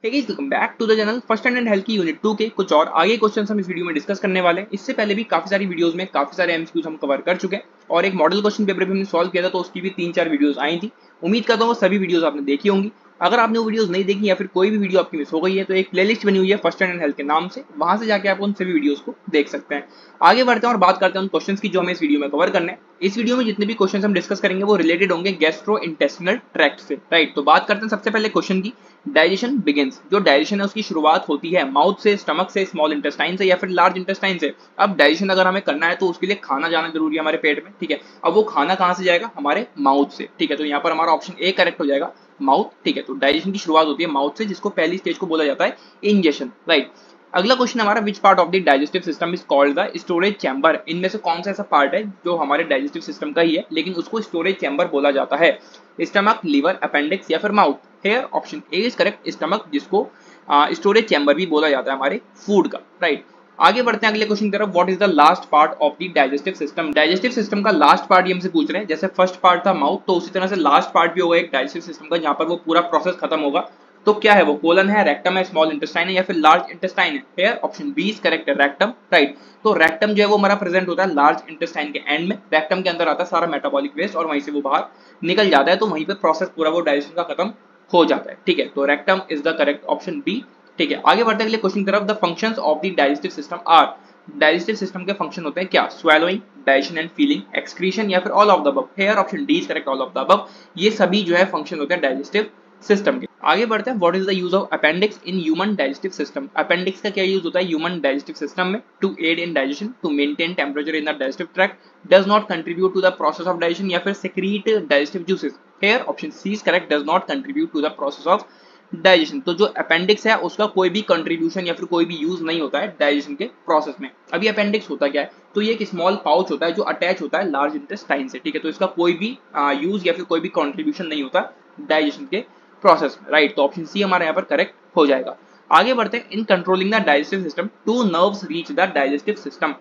Hey guys, welcome back to the channel. First and health की unit 2 के कुछ और आगे क्वेश्चंस हम इस वीडियो में डिस्कस करने वाले हैं। इससे पहले भी काफी सारी वीडियोस में काफी सारे एमसीक्यूज हम कवर कर चुके हैं और एक मॉडल क्वेश्चन पेपर भी हमने सॉल्व किया था, तो उसकी भी 3-4 वीडियोस आई थी। उम्मीद करता हूँ वो सभी वीडियोस आपने देखी होंगी। अगर आपने वो वीडियोस नहीं देखी या फिर कोई भी वीडियो आपकी मिस हो गई है तो एक प्लेलिस्ट बनी हुई है फर्स्ट एंड हेल्थ के नाम से, वहां से जाके आप उन सभी वीडियोस को देख सकते हैं। आगे बढ़ते हैं और बात करते हैं उन क्वेश्चंस की जो हमें इस वीडियो में कवर करने हैं। इस वीडियो में जितने भी क्वेश्चंस हम डिस्कस करेंगे वो रिलेटेड होंगे गैस्ट्रो इंटेस्टिनल ट्रैक्ट से, राइट। तो बात करते हैं सबसे पहले क्वेश्चन की। डाइजेशन बिगिंस, जो डाइजेशन है उसकी शुरुआत होती है माउथ से, स्टमक से, स्मॉल इंटेस्टाइन से या फिर लार्ज इंटेस्टाइन से। अब डाइजेशन अगर हमें करना है तो उसके लिए खाना जाना जरूरी है हमारे पेट में, ठीक है। अब वो खाना कहाँ से जाएगा? हमारे माउथ से, ठीक है। तो यहाँ पर हमारा ऑप्शन ए करेक्ट हो जाएगा, माउथ, ठीक है। तो डाइजेशन की शुरुआत होती है माउथ से, जिसको पहली स्टेज को बोला जाता है इंजेशन, राइट। अगला क्वेश्चन हमारा, which part of the digestive system is called the storage chamber. इनमें से कौन सा ऐसा पार्ट है जो हमारे डाइजेस्टिव सिस्टम का ही है लेकिन उसको स्टोरेज चैम्बर बोला जाता है? स्टमक, लीवर, अपेंडिक्स या फिर mouth? Hair option A is correct, stomach, जिसको स्टोरेज चैम्बर भी बोला जाता है हमारे फूड का, राइट। आगे बढ़ते हैं अगले क्वेश्चन की तरफ। What is the last part of the digestive system? Digestive system का लास्ट पार्ट ये हमसे पूछ रहे हैं। जैसे फर्स्ट पार्ट था माउथ, तो उसी तरह से लास्ट पार्ट भी होगा एक डाइजेस्टिव सिस्टम का, जहां पर वो पूरा प्रोसेस खत्म होगा। तो क्या है वो? कोलन है, रेक्टम है, स्मॉल इंटेस्टाइन है या फिर लार्ज इंटेस्टाइन है? Here option B is correct है, रेक्टम, राइट। तो रेक्टम जो है वो हमारा प्रेजेंट होता है लार्ज इंटेस्टाइन के एंड में। रेक्टम के अंदर आता है सारा मेटाबॉलिक वेस्ट और वहीं से वो बाहर निकल जाता है, तो वहीं पे प्रोसेस पूरा वो डाइजेशन का खत्म हो जाता है, ठीक है। तो rectum is the correct option B, ठीक है। आगे बढ़ते हैं अगले क्वेश्चन की तरफ। The functions of the digestive system are. Digestive system के फंक्शन होते हैं क्या? Swallowing, digestion and feeling, excretion या फिर all of the above? Here option D is correct, all of the above. ये सभी जो है फंक्शन होते हैं डाइजेस्टिव सिस्टम के। आगे बढ़ते हैं। What is the use of appendix in human digestive system? Appendix का क्या यूज होता है ह्यूमन डाइजेस्टिव सिस्टम में? To aid in digestion, to maintain temperature in the digestive tract, does not contribute to the process of digestion या फिर secrete digestive juices? Here option C is correct, does not contribute to the process of digestion. तो जो appendix है उसका कोई भी contribution या फिर कोई भी यूज नहीं होता है डाइजेशन के प्रोसेस में। अभी अपेंडिक्स होता क्या है? तो ये एक स्मॉल पाउच होता है जो अटैच होता है लार्ज इंटेस्टाइन से, ठीक है। तो इसका कोई भी यूज या फिर कोई भी कंट्रीब्यूशन नहीं होता डाइजेशन के प्रोसेस में, राइट। तो ऑप्शन सी हमारे यहाँ पर करेक्ट हो जाएगा। आगे बढ़ते हैं। In controlling the digestive system, two nerves reach the digestive system.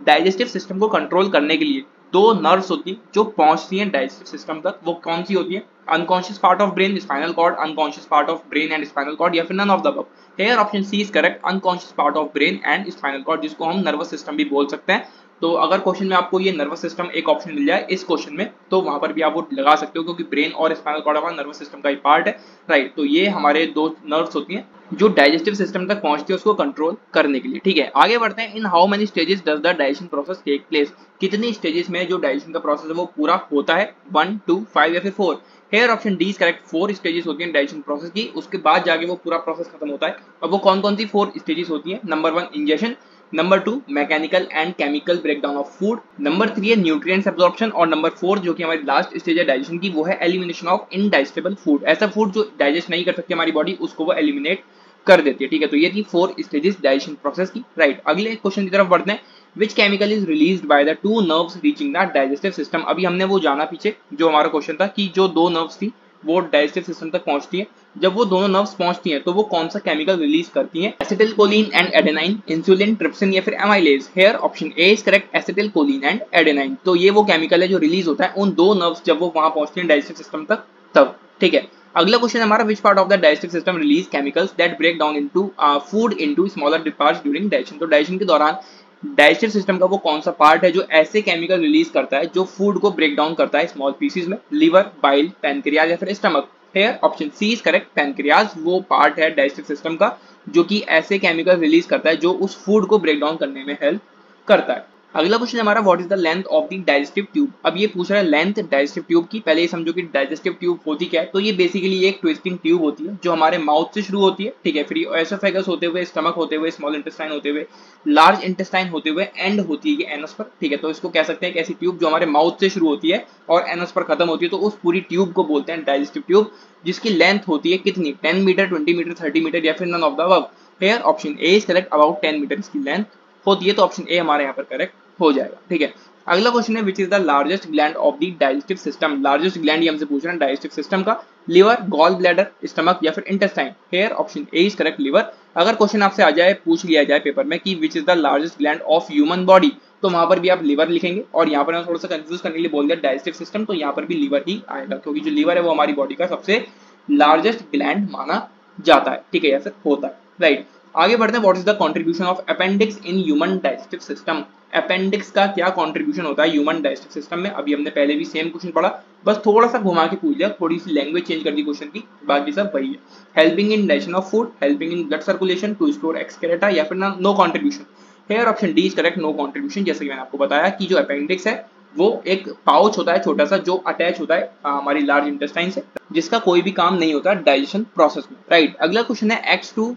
Digestive system को कंट्रोल करने के लिए दो नर्व्स होती हैं जो पहुंचती हैं डाइजेस्टिव सिस्टम तक। वो कौन सी होती है? Unconscious part of brain, spinal cord, unconscious part of brain and spinal cord या फिर none of the above? Here option C is correct, unconscious part of brain and spinal cord, जिसको हम नर्वस सिस्टम भी बोल सकते हैं। तो अगर क्वेश्चन में आपको ये नर्वस सिस्टम एक ऑप्शन मिल जाए इस क्वेश्चन में, तो वहां पर भी आप वो लगा सकते हो, क्योंकि ब्रेन और स्पाइनल कॉर्ड हमारा नर्वस सिस्टम का ही पार्ट है, राइट। तो ये हमारे दो नर्व्स होती हैं जो डाइजेस्टिव सिस्टम तक पहुंचती है उसको कंट्रोल करने के लिए, ठीक है। आगे बढ़ते हैं। In how many stages does the digestion process take place? कितनी स्टेजेस में जो डाइजेशन का प्रोसेस है वो पूरा होता है? 1, 2, 5 या फिर 4? Hair option D is correct, 4 stages होती हैं डाइजेशन प्रोसेस की, उसके बाद जाके वो पूरा प्रोसेस खत्म होता है। अब वो कौन कौन सी 4 स्टेजेस होती हैं? Number 1 ingestion, number 2 mechanical and chemical breakdown of food, number 3 है न्यूट्रिएंट्स एब्जॉर्प्शन और नंबर 4 जो कि हमारी लास्ट स्टेज है डाइजेशन की वो है एलिमिनेशन ऑफ इनडाइजेस्टेबल फूड। ऐसा फूड जो डाइजेस्ट नहीं कर सकती हमारी बॉडी उसको वो एलिमिनेट कर देती है, ठीक है। तो ये थी 4 स्टेजेस डाइजेशन प्रोसेस की, राइट। अगले क्वेश्चन की तरफ बढ़ते हैं। Which chemical is released by the two nerves reaching the digestive system? अभी हमने वो जाना पीछे जो हमारा क्वेश्चन था कि जो दो नर्व्स थी वो डाइजेस्टिव सिस्टम तक पहुंचती है। जब वो दोनों नर्व्स पहुंचती हैं तो वो कौन सा केमिकल रिलीज करती हैं? Acetylcholine and adenine, insulin, trypsin या फिर amylase? Hair option A is correct, acetylcholine and adenine. तो ये वो केमिकल है जो रिलीज होता है उन दो नर्व्स जब वो वहां पहुंचती हैं डाइजेस्टिव सिस्टम तक, तब, ठीक है। अगला क्वेश्चन हमारा, which part of the digestive system release chemicals that break down into food into smaller parts during digestion? तो डाइजेशन के दौरान डाइजेस्टिव सिस्टम का वो कौन सा पार्ट है जो ऐसे केमिकल रिलीज करता है जो फूड को ब्रेक डाउन करता है स्मॉल पीसेस में? लीवर, बाइल, पैनक्रियाज या फिर stomach? Here option C is correct, pancreas वो पार्ट है डाइजेस्टिव सिस्टम का जो कि ऐसे केमिकल रिलीज करता है जो उस फूड को ब्रेक डाउन करने में हेल्प करता है। अगला क्वेश्चन हमारा, what is the length of the digestive tube? अब ये पूछ रहा है लेंथ डाइजेस्टिव ट्यूब की। पहले ये समझो कि डाइजेस्टिव ट्यूब होती क्या है। तो ये बेसिकली एक ट्विस्टिंग ट्यूब होती है जो हमारे माउथ से शुरू होती है, ठीक है। फिर एसोफेगस होते हुए, स्टमक होते हुए, स्मॉल इंटेस्टाइन होते हुए, लार्ज इंटेस्टाइन होते हुए एंड होती है एनस पर, ठीक है। तो इसको कह सकते हैं कि ऐसी ट्यूब जो हमारे माउथ से शुरू होती है और एनस पर खत्म होती है, तो उस पूरी ट्यूब को बोलते हैं डाइजेस्टिव ट्यूब, जिसकी लेंथ होती है कितनी? 10 मीटर, 20 मीटर, 30 मीटर या फिर none of the above? Here option A is correct, about 10 metre इसकी लेंथ होती है। तो ऑप्शन ए हमारे यहाँ पर करेक्ट हो जाएगा, ठीक है। अगला क्वेश्चन है, which is the largest gland of the digestive system? Largest gland ये हमसे पूछ रहे हैं डाइजेस्टिव सिस्टम का। लिवर, गॉल ब्लैडर, स्टमक या फिर intestine? Hair option A is correct, liver. अगर क्वेश्चन आपसे आ जाए, पूछ लिया जाए पेपर में कि which is the largest gland of human body, तो वहां पर भी आप लिवर लिखेंगे और यहाँ पर थोड़ा सा कंफ्यूज करने के लिए बोल दिया डाइजेस्टिव सिस्टम, तो यहाँ पर भी लिवर ही आएगा, क्योंकि जो लिवर है वो हमारी बॉडी का सबसे लार्जेस्ट ग्लैंड माना जाता है, ठीक है, या फिर होता है, राइट। आगे बढ़ते हैं, what is the contribution of appendix in human digestive system. Appendix का क्या कंट्रीब्यूशन होता है ह्यूमन डाइजेस्टिव सिस्टम में। अभी हमने पहले भी सेम क्वेश्चन पढ़ा, बस थोड़ा सा घुमा के पूछ लिया, थोड़ी सी लैंग्वेज चेंज कर दी क्वेश्चन की, बाकी सब वही है। Helping in digestion of food, helping in blood circulation, to store excreta, या फिर no contribution. Here option D is correct, no contribution. जैसे कि मैंने आपको बताया कि जो अपेंडिक्स है वो एक पाउच होता है छोटा सा, जो अटैच होता है हमारी लार्ज इंटेस्टाइन से, जिसका कोई भी काम नहीं होता डाइजेशन प्रोसेस में, राइट। अगला क्वेश्चन है, act to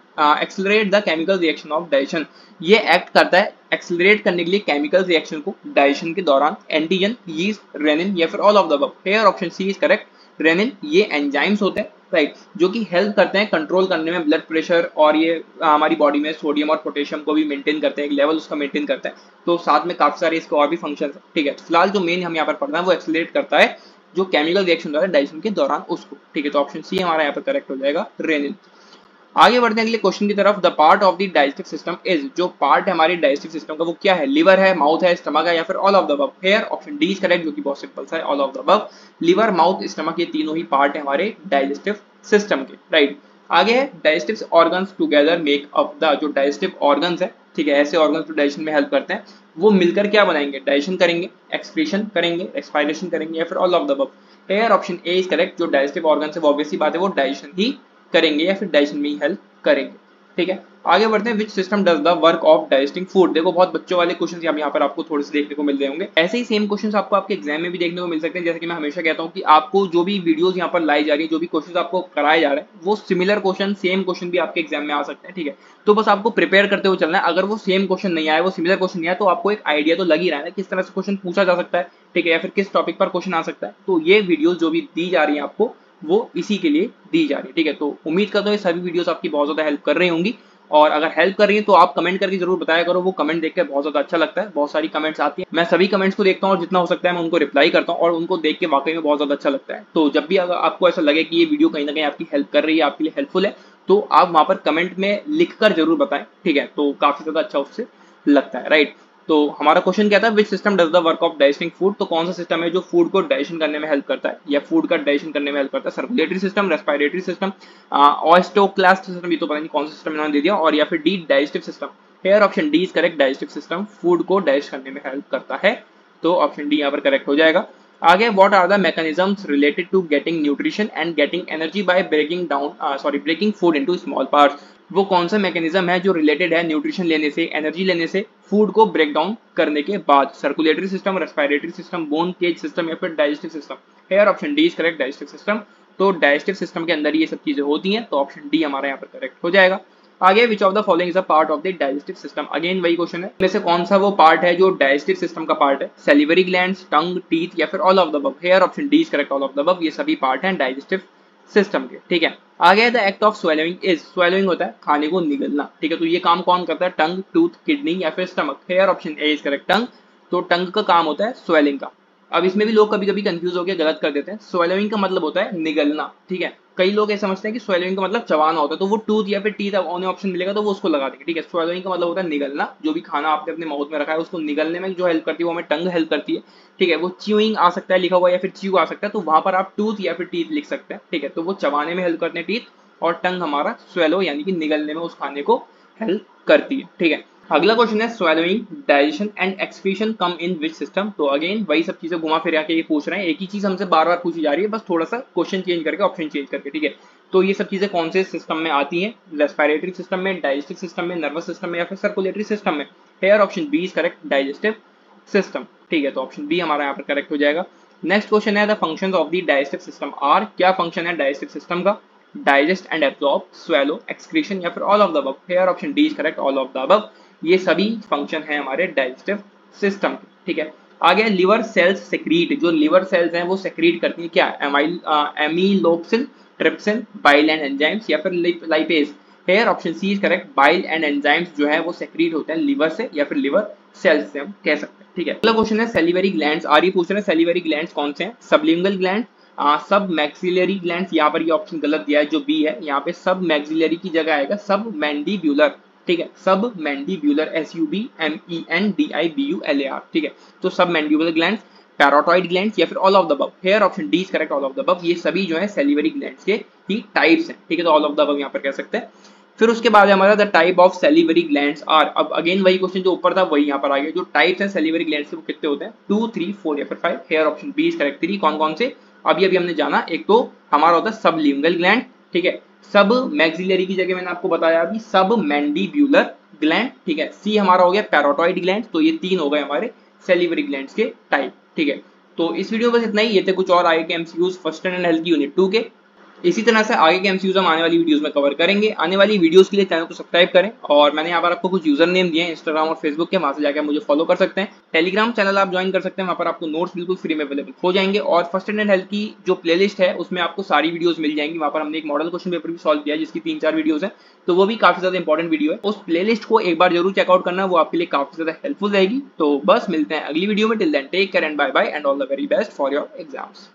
accelerate the chemical reaction of digestion. ये एक्ट करता है एक्सेलरेट करने के लिए केमिकल रिएक्शन को डाइजेशन के दौरान। एंटीजन, यीस्ट, रेनिन, या फिर all of the above. Here option C is correct, rennin. ये एंजाइम्स होते हैं, राइट, जो कि हेल्प करते हैं कंट्रोल करने में ब्लड प्रेशर, और ये हमारी बॉडी में सोडियम और पोटेशियम को भी मेंटेन करते हैं, एक लेवल उसका मेंटेन करता है। तो साथ में काफी सारे इसके और भी फंक्शन है, ठीक है। फिलहाल जो मेन हम यहाँ पर पढ़ना है वो एक्सेलरेट करता है जो केमिकल रिएक्शन होता है डाइजेशन के दौरान उसको, ठीक है। तो ऑप्शन सी हमारा यहाँ पर करेक्ट हो जाएगा, रेनिन। आगे बढ़ते हैं अगले क्वेश्चन की तरफ। The part of the digestive system is, जो पार्ट है हमारे डाइजेस्टिव सिस्टम का वो क्या है। लिवर है, माउथ है, स्टमक है, या फिर all of the above. Here option D is correct, जो कि बहुत सिंपल सा है, all of the above. Liver, mouth, stomach, ये तीनों ही पार्ट है हमारे डाइजेस्टिव सिस्टम के, राइट। आगे है, digestive organs together make up the, जो डाइजेस्टिव ऑर्गन्स है, ठीक है, ऐसे ऑर्गन्स जो डाइजेशन में हेल्प करते हैं, वो मिलकर क्या बनाएंगे, डाइजेशन करेंगे, एक्सक्रीशन करेंगे, एक्सपायरेशन करेंगे, या फिर all of the above. Here option A is correct, जो डाइजेस्टिव ऑर्गन्स है वो ऑब्वियसली बात है वो डाइजेशन ही करेंगे या फिर डाइजेशन में ही हेल्प करेंगे, ठीक है। आगे बढ़ते हैं, which system does the work of digesting food. देखो बहुत बच्चों वाले क्वेश्चन यहाँ पर आपको थोड़े से देखने को मिल रहे होंगे। ऐसे ही सेम क्वेश्चन आपको आपके एग्जाम में भी देखने को मिल सकते हैं। जैसे कि मैं हमेशा कहता हूँ कि आपको जो भी वीडियोस यहाँ पर लाई जा रही है, जो भी क्वेश्चन आपको कराए जा रहे हैं, वो सिमिलर क्वेश्चन, सेम क्वेश्चन भी आपके एग्जाम में आ सकते हैं, ठीक है। तो बस आपको प्रिपेयर करते हुए चलना है। अगर वो सेम क्वेश्चन नहीं आया, वो सिमिलर क्वेश्चन नहीं आया, तो आपको एक आइडिया तो लग ही रहा है ना किस तरह से क्वेश्चन पूछा जा सकता है, ठीक है, या फिर किस टॉपिक पर क्वेश्चन आ सकता है। तो ये वीडियो जो भी दी जा रही है आपको, वो इसी के लिए दी जा रही है, ठीक है। तो उम्मीद करता हूँ ये सभी वीडियोस आपकी बहुत ज्यादा हेल्प कर रही होंगी, और अगर हेल्प कर रही है तो आप कमेंट करके जरूर बताया करो। वो कमेंट देख के बहुत ज्यादा अच्छा लगता है, बहुत सारी कमेंट्स आती है, मैं सभी कमेंट्स को देखता हूँ और जितना हो सकता है मैं उनको रिप्लाई करता हूँ, और उनको देख के वाकई में बहुत ज्यादा अच्छा लगता है। तो जब भी अगर आपको ऐसा लगे कि ये वीडियो कहीं ना कहीं आपकी हेल्प कर रही है, आपके लिए हेल्पफुल है, तो आप वहां पर कमेंट में लिख कर जरूर बताएं, ठीक है। तो काफी ज्यादा अच्छा उससे लगता है, राइट। तो हमारा क्वेश्चन क्या था, which system does the work of digesting food. तो कौन सा सिस्टम है जो फूड को डाइजेशन करने में हेल्प करता है, या फूड का डाइजेशन करने में हेल्प करता है। Circulatory system, respiratory system, osteoclast system, ये तो पता नहीं कौन सा सिस्टम इन्होंने दे दिया, और या फिर D digestive system. Here option D is correct, digestive system food को डाइजेस्ट करने में हेल्प करता है, तो ऑप्शन डी यहाँ पर करेक्ट हो जाएगा। आगे, what are the mechanisms related to getting nutrition and getting energy by breaking food into small parts. वो कौन सा मैकेनिज्म है जो रिलेटेड है न्यूट्रिशन लेने से, एनर्जी लेने से, फूड को ब्रेक डाउन करने के बाद। Circulatory system, respiratory system, bone cage system, या फिर digestive system. Here option D is correct, digestive system. तो डाइजेस्टिव सिस्टम के अंदर ये सब चीजें होती हैं, तो ऑप्शन डी हमारा यहाँ पर करेक्ट हो जाएगा। आगे, which of the following is a part of the digestive system. Again वही क्वेश्चन है, इनमें से कौन सा वो पार्ट है जो डाइजेस्टिव सिस्टम का पार्ट है। सेलिवरी ग्लैंड्स, टंग, टीथ, या फिर all of the above. Here option D is correct, all of the above. ये सभी पार्ट हैं डाइजेस्टिव सिस्टम के, ठीक है। आगे, the act of swallowing is, swallowing होता है खाने को निगलना, ठीक है। तो ये काम कौन करता है, टंग, टूथ, किडनी, या फिर stomach. Here option A is correct, tongue. तो टंग का काम होता है स्वेलिंग का। अब इसमें भी लोग कभी कभी कंफ्यूज होकर गलत कर देते हैं। स्वेलोइंग का मतलब होता है निगलना, ठीक है। कई लोग ये समझते हैं कि स्वेलोइंग का मतलब चबाना होता है, तो वो टूथ या फिर टीथ ऑप्शन मिलेगा तो वो उसको लगा देंगे, ठीक है। स्वेलोइंग का मतलब होता है निगलना, जो भी खाना आपने अपने माउथ में रखा है उसको निगलने में जो हेल्प करती है वो हमें टंग हेल्प करती है, ठीक है। वो च्यूइंग आ सकता है लिखा हुआ, या फिर च्यू आ सकता है, तो वहां पर आप टूथ या फिर टीथ लिख सकते हैं, ठीक है। तो वो चबाने में हेल्प करते हैं टीथ, और टंग हमारा स्वेलो यानी कि निगलने में उस खाने को हेल्प करती है, ठीक है। अगला क्वेश्चन है, swallowing, digestion and excretion come in which system. तो अगेन वही सब चीजें घुमा फिरा के ये पूछ रहे हैं, एक ही चीज हमसे बार बार पूछी जा रही है, बस थोड़ा सा क्वेश्चन चेंज करके, ऑप्शन चेंज करके, ठीक है। तो ये सब चीजें कौन से सिस्टम में आती हैं, रेस्पिरेटरी सिस्टम में, डाइजेस्टिव सिस्टम में, नर्वस सिस्टम में, या फिर सर्कुलेटरी सिस्टम में। Here option B is correct, digestive system, ठीक है। तो ऑप्शन बी हमारा यहाँ पर करेक्ट हो जाएगा। नेक्स्ट क्वेश्चन है, the functions of the digestive system are. क्या फंक्शन है डाइजेस्टिव सिस्टम का, digest and absorb, swallow, excretion, या फिर all of the above. Here option D is correct, all of the above. ये सभी फंक्शन है हमारे डाइजेस्टिव सिस्टम के, ठीक है। आगे, लिवर सेल्स सेक्रीट, जो लिवर सेल्स हैं वो सेक्रीट करती है क्या, amylopsin, trypsin, bile and enzymes, या फिर lipase. Here option C is correct, bile and enzymes जो है वो सेक्रीट होते हैं लिवर से, या फिर लिवर सेल्स से हम कह सकते हैं, ठीक है। अगला क्वेश्चन है, सेलिवरी ग्लैंड्स आर। ये पूछ रहे हैं सेलिवरी ग्लैंड्स कौन से हैं, सबलिंगुअल ग्लैंड, सब मैक्सिलरी ग्लैंड्स। यहाँ पर ये ऑप्शन गलत दिया है, जो बी है, यहाँ पे सब मैक्सिलरी की जगह आएगा सब मैंडिब्यूलर, ठीक है। सब मैंडिब्यूलर, SUBMENDIBULAR, ठीक है। तो सब मैंडिब्यूलर ग्लैंड्स पैराटॉइड ग्लैंड्स या फिर all of the above. Here option D is correct, all of the above. ये सभी जो है सैलिवरी ग्लैंड्स के ही टाइप्स हैं, ठीक है, तो ऑल ऑफ द अबव यहाँ पर कह सकते हैं। फिर उसके बाद हमारा the type of salivary glands are, अब अगेन वही क्वेश्चन जो ऊपर था वही यहाँ पर आ गया, जो टाइप्स हैं सैलिवरी ग्लैंड्स के वो कितने होते हैं, 2, 3, 4 या फिर 5। Here option B is correct 3। कौन कौन से, अभी हमने जाना। एक तो हमारा होता है सबलिंगुअल ग्लैंड, ठीक है, सब मैक्सिलरी की जगह मैंने आपको बताया अभी सब मैंडिब्यूलर ग्लैंड, ठीक है। सी हमारा हो गया पैराटॉइड ग्लैंड। तो ये 3 हो गए हमारे सैलिवरी ग्लैंड्स के टाइप, ठीक है। तो इस वीडियो में बस इतना ही। ये थे कुछ और आगे के एमसीक्यूज फर्स्ट स्टैंडर्ड हेल्थ की यूनिट 2 के। इसी तरह से आगे के एमसीक्यूज हम आने वाली वीडियोस में कवर करेंगे। आने वाली वीडियोस के लिए चैनल को सब्सक्राइब करें, और मैंने यहाँ पर आपको कुछ यूजर नेम दिए हैं इंस्टाग्राम और फेसबुक के, वहां से जाकर मुझे फॉलो कर सकते हैं। टेलीग्राम चैनल आप ज्वाइन कर सकते हैं, वहां पर आपको नोट्स बिल्कुल फ्री में अवेलेबल हो जाएंगे। और फर्स्ट स्टैंडर्ड हेल्थ की जो प्लेलिस्ट है उसमें आपको सारी वीडियोस मिल जाएंगी। वहां पर हमने एक मॉडल क्वेश्चन पेपर भी सॉल्व किया है जिसकी 3-4 वीडियोस है, तो वो भी काफी ज्यादा इंपॉर्टेंट वीडियो है। उस प्लेलिस्ट को एक बार जरूर चेकआउट करना, वो आपके लिए काफी ज्यादा हेल्पफुल रहेगी। तो बस मिलते हैं अगली वीडियो में। Till then take care and bye bye and all the very best for your exams.